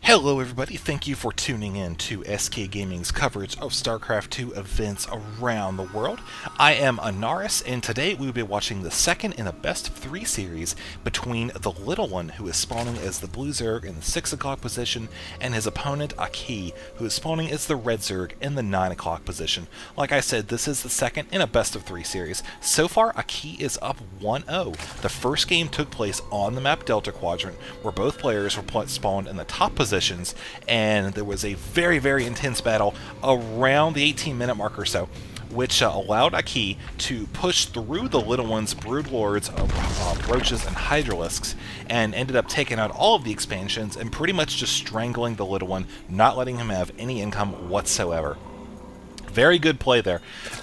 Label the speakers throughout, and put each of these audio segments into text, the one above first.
Speaker 1: Hello everybody, thank you for tuning in to SK Gaming's coverage of StarCraft 2 events around the world. I am Anaris, and today we will be watching the second in a best of 3 series between the Little One, who is spawning as the Blue Zerg in the 6 o'clock position, and his opponent AkkiS, who is spawning as the Red Zerg in the 9 o'clock position. Like I said, this is the second in a best of 3 series. So far, AkkiS is up 1-0. The first game took place on the map Delta Quadrant, where both players were spawned in the top position, and there was a very intense battle around the 18-minute mark or so, which allowed AkkiS to push through the Little One's Broodlords, Roaches, and Hydralisks, and ended up taking out all of the expansions and pretty much just strangling the Little One, not letting him have any income whatsoever. Very good play there.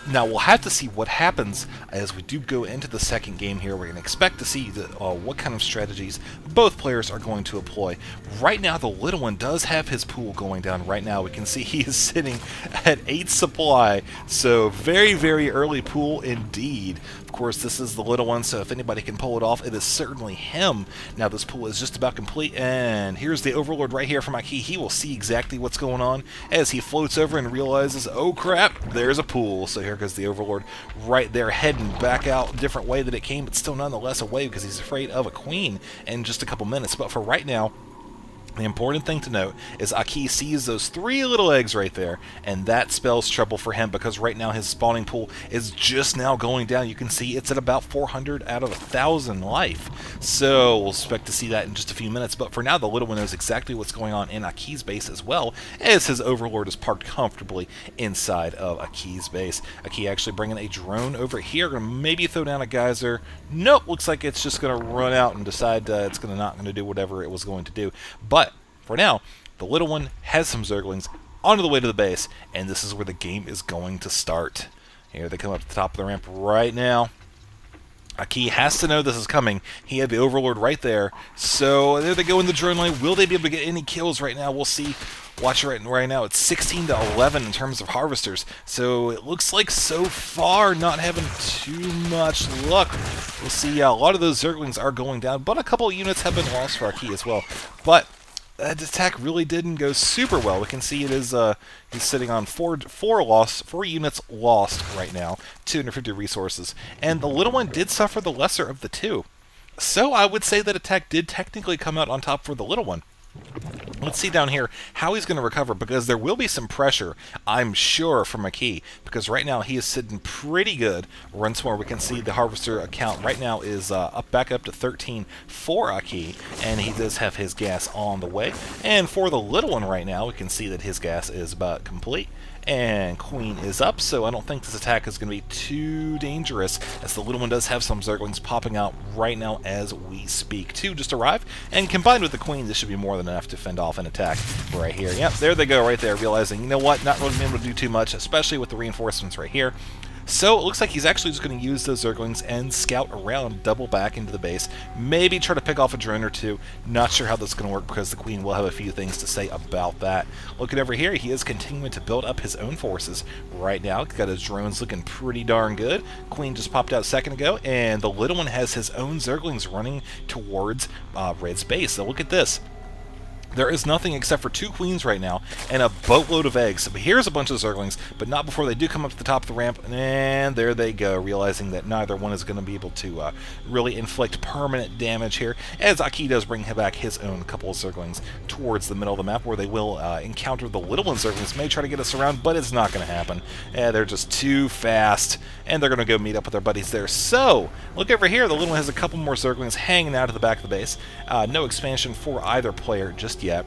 Speaker 1: Now, we'll have to see what happens as we do go into the second game here. We're going to expect to see what kind of strategies both players are going to employ. Right now, the Little One does have his pool going down. Right now, we can see he is sitting at 8 supply, so very early pool indeed. Of course, this is the Little One, so if anybody can pull it off, it is certainly him. Now, this pool is just about complete, and here's the Overlord right here from AkkiS. He will see exactly what's going on as he floats over and realizes, oh crap, there's a pool. So here goes the Overlord right there, heading back out a different way that it came, but still nonetheless away because he's afraid of a queen in just a couple minutes. But for right now, the important thing to note is AkkiS sees those 3 little eggs right there, and that spells trouble for him because right now his spawning pool is just now going down. You can see it's at about 400 out of 1,000 life. So we'll expect to see that in just a few minutes. But for now, the Little One knows exactly what's going on in AkkiS' base as well, as his Overlord is parked comfortably inside of AkkiS' base. AkkiS actually bringing a drone over here, going to maybe throw down a geyser. Nope, looks like it's just going to run out and decide it's not going to do whatever it was going to do. But for now, the Little One has some Zerglings onto the way to the base, and this is where the game is going to start. Here they come up to the top of the ramp right now. AkkiS has to know this is coming. He had the Overlord right there. So there they go in the drone line. Will they be able to get any kills right now? We'll see. Watch right now. It's 16-11 in terms of harvesters. So it looks like so far not having too much luck. We'll see. A lot of those Zerglings are going down, but a couple of units have been lost for AkkiS as well. But that attack really didn't go super well. We can see it is he's sitting on four units lost right now, 250 resources, and the Little One did suffer the lesser of the two. So I would say that attack did technically come out on top for the Little One. Let's see down here how he's going to recover, because there will be some pressure, I'm sure, from AkkiS, because right now he is sitting pretty good. Once more, we can see the Harvester account right now is back up to 13 for AkkiS, and he does have his gas on the way. And for the Little One right now, we can see that his gas is about complete, and Queen is up, so I don't think this attack is going to be too dangerous, as the Little One does have some Zerglings popping out right now as we speak. 2 just arrived, and combined with the Queen, this should be more than enough to fend off an attack right here. Yep, there they go right there, realizing, you know what, not really being able to do too much, especially with the reinforcements right here. So it looks like he's actually just going to use those Zerglings and scout around, double back into the base, maybe try to pick off a drone or 2. Not sure how that's going to work, because the Queen will have a few things to say about that. Looking over here, he is continuing to build up his own forces right now. He's got his drones looking pretty darn good. Queen just popped out a second ago, and the Little One has his own Zerglings running towards Red's base. So look at this. There is nothing except for 2 queens right now and a boatload of eggs. But here's a bunch of Zerglings, but not before they do come up to the top of the ramp. And there they go, realizing that neither one is going to be able to really inflict permanent damage here, as AkkiS does bring back his own couple of Zerglings towards the middle of the map, where they will encounter the Little One Zerglings. May try to get us around, but it's not going to happen. They're just too fast, and they're going to go meet up with their buddies there. So, look over here. The Little One has a couple more Zerglings hanging out at the back of the base. No expansion for either player just yet.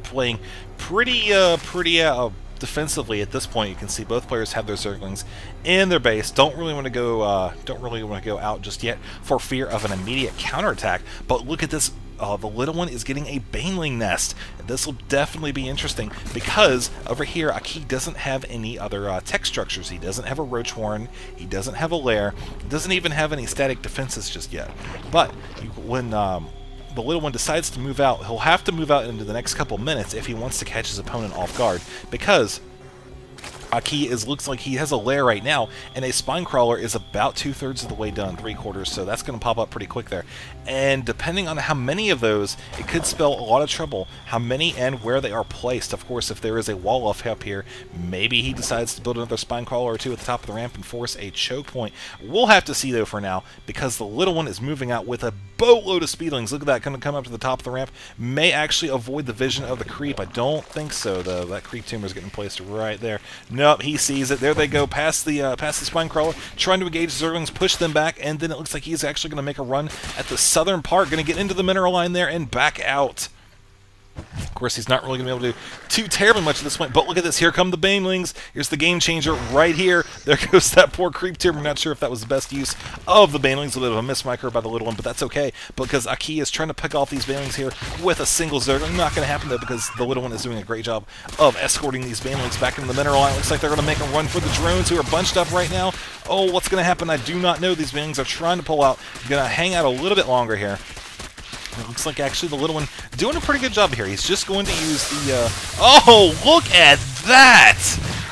Speaker 1: Playing pretty defensively at this point. You can see both players have their Zerglings in their base. Don't really want to go out just yet for fear of an immediate counterattack. But look at this. The Little One is getting a Baneling nest. This will definitely be interesting, because over here AkkiS doesn't have any other tech structures. He doesn't have a Roach Warren. He doesn't have a lair. He doesn't even have any static defenses just yet. But when the Little One decides to move out, he'll have to move out into the next couple minutes if he wants to catch his opponent off guard, because AkkiS looks like he has a lair right now, and a spine crawler is about 2/3 of the way done, 3/4, so that's going to pop up pretty quick there. And depending on how many of those, it could spell a lot of trouble, how many and where they are placed. Of course, if there is a wall off up here, maybe he decides to build another spine crawler or two at the top of the ramp and force a choke point. We'll have to see, though, for now, because the little one is moving out with a boatload of speedlings. Look at that, going to come up to the top of the ramp. May actually avoid the vision of the creep. I don't think so, though. That creep tumor is getting placed right there. Nope, he sees it. There they go, past the spine crawler, trying to engage Zerglings, push them back, and then it looks like he's actually going to make a run at the southern part, going to get into the mineral line there and back out. Of course, he's not really going to be able to do too terribly much at this point, but look at this. Here come the Banelings. Here's the game changer right here. There goes that poor creep tumor. I'm not sure if that was the best use of the Banelings. A little bit of a mismicro by the little one, but that's okay, because AkkiS is trying to pick off these Banelings here with a single Zergling. Not going to happen, though, because the little one is doing a great job of escorting these Banelings back into the mineral line. Looks like they're going to make a run for the drones, who are bunched up right now. Oh, what's going to happen? I do not know. These Banelings are trying to pull out. Going to hang out a little bit longer here. It looks like actually the little one doing a pretty good job here. He's just going to use the... Oh, look at that!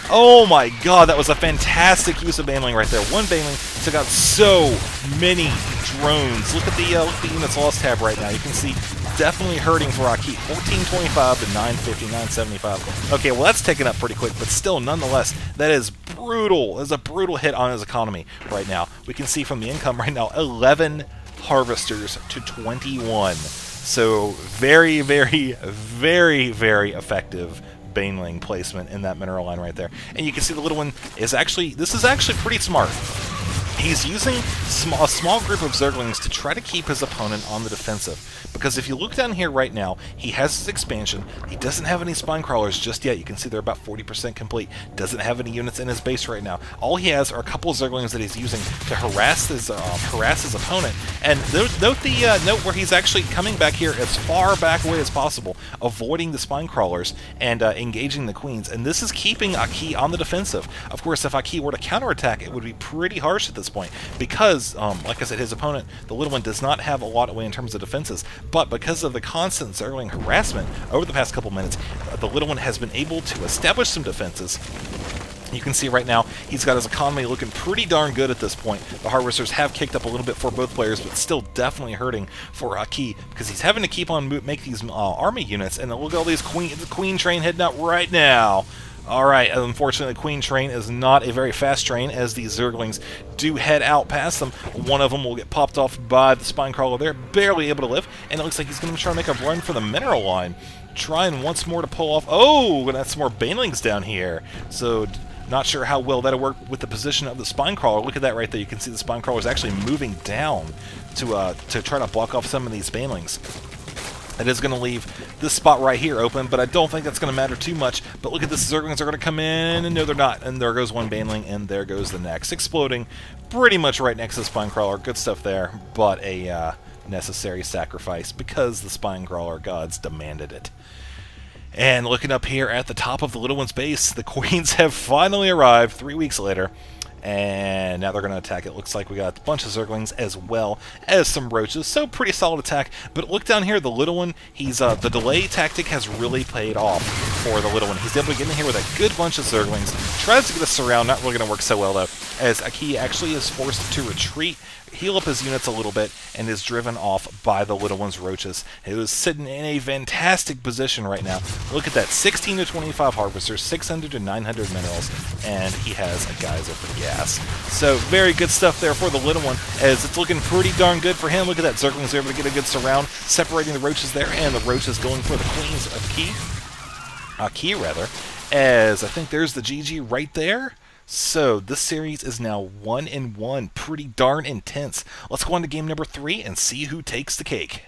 Speaker 1: Oh my god, that was a fantastic use of Baneling right there. One Baneling took out so many drones. Look at the units lost tab right now. You can see definitely hurting for AkkiS. 1425 to 950, 975. Okay, well that's taken up pretty quick, but still, nonetheless, that is brutal. That's a brutal hit on his economy right now. We can see from the income right now, 11 harvesters to 21. So very, very, very, very effective Baneling placement in that mineral line right there. And you can see the little one is actually, this is actually pretty smart. He's using a small group of Zerglings to try to keep his opponent on the defensive. Because if you look down here right now, he has his expansion. He doesn't have any spine crawlers just yet. You can see they're about 40% complete. Doesn't have any units in his base right now. All he has are a couple of Zerglings that he's using to harass his opponent. And note where he's actually coming back here as far back away as possible, avoiding the spine crawlers and engaging the queens. And this is keeping AkkiS on the defensive. Of course, if AkkiS were to counterattack, it would be pretty harsh at this point, because, like I said, his opponent, the little one, does not have a lot away in terms of defenses. But because of the constant Zergling harassment over the past couple minutes, the little one has been able to establish some defenses. You can see right now he's got his economy looking pretty darn good at this point. The Harvesters have kicked up a little bit for both players, but still definitely hurting for AkkiS, because he's having to keep on make these army units. And look at all these the Queen train heading out right now. Alright, unfortunately the Queen train is not a very fast train, as these Zerglings do head out past them. One of them will get popped off by the spine crawler there, barely able to live, and it looks like he's going to try to make a run for the mineral line. Trying once more to pull off... Oh, that's more Banelings down here. So, not sure how well that'll work with the position of the spine crawler. Look at that right there. You can see the spine crawler is actually moving down to try to block off some of these Banelings. It is going to leave this spot right here open, but I don't think that's going to matter too much. But look at this, Zerglings are going to come in, and no, they're not. And there goes one Baneling, and there goes the next. Exploding pretty much right next to the Spine Crawler. Good stuff there, but a necessary sacrifice because the Spine Crawler gods demanded it. And looking up here at the top of the little one's base, the Queens have finally arrived 3 weeks later. And now they're going to attack. It looks like we got a bunch of Zerglings as well as some Roaches. So pretty solid attack. But look down here, the little one, he's the delay tactic has really paid off for the little one. He's able to get in here with a good bunch of Zerglings. Tries to get a surround, not really going to work so well though, as AkkiS actually is forced to retreat, heal up his units a little bit, and is driven off by the little one's Roaches. He was sitting in a fantastic position right now. Look at that, 16 to 25 Harvesters, 600 to 900 minerals, and he has a geyser for gas. So very good stuff there for the little one, as it's looking pretty darn good for him. Look at that, Zergling's able to get a good surround, separating the Roaches there, and the Roaches going for the Queens of AkkiS rather, as I think there's the GG right there. So this series is now 1-1, pretty darn intense. Let's go on to game number 3 and see who takes the cake.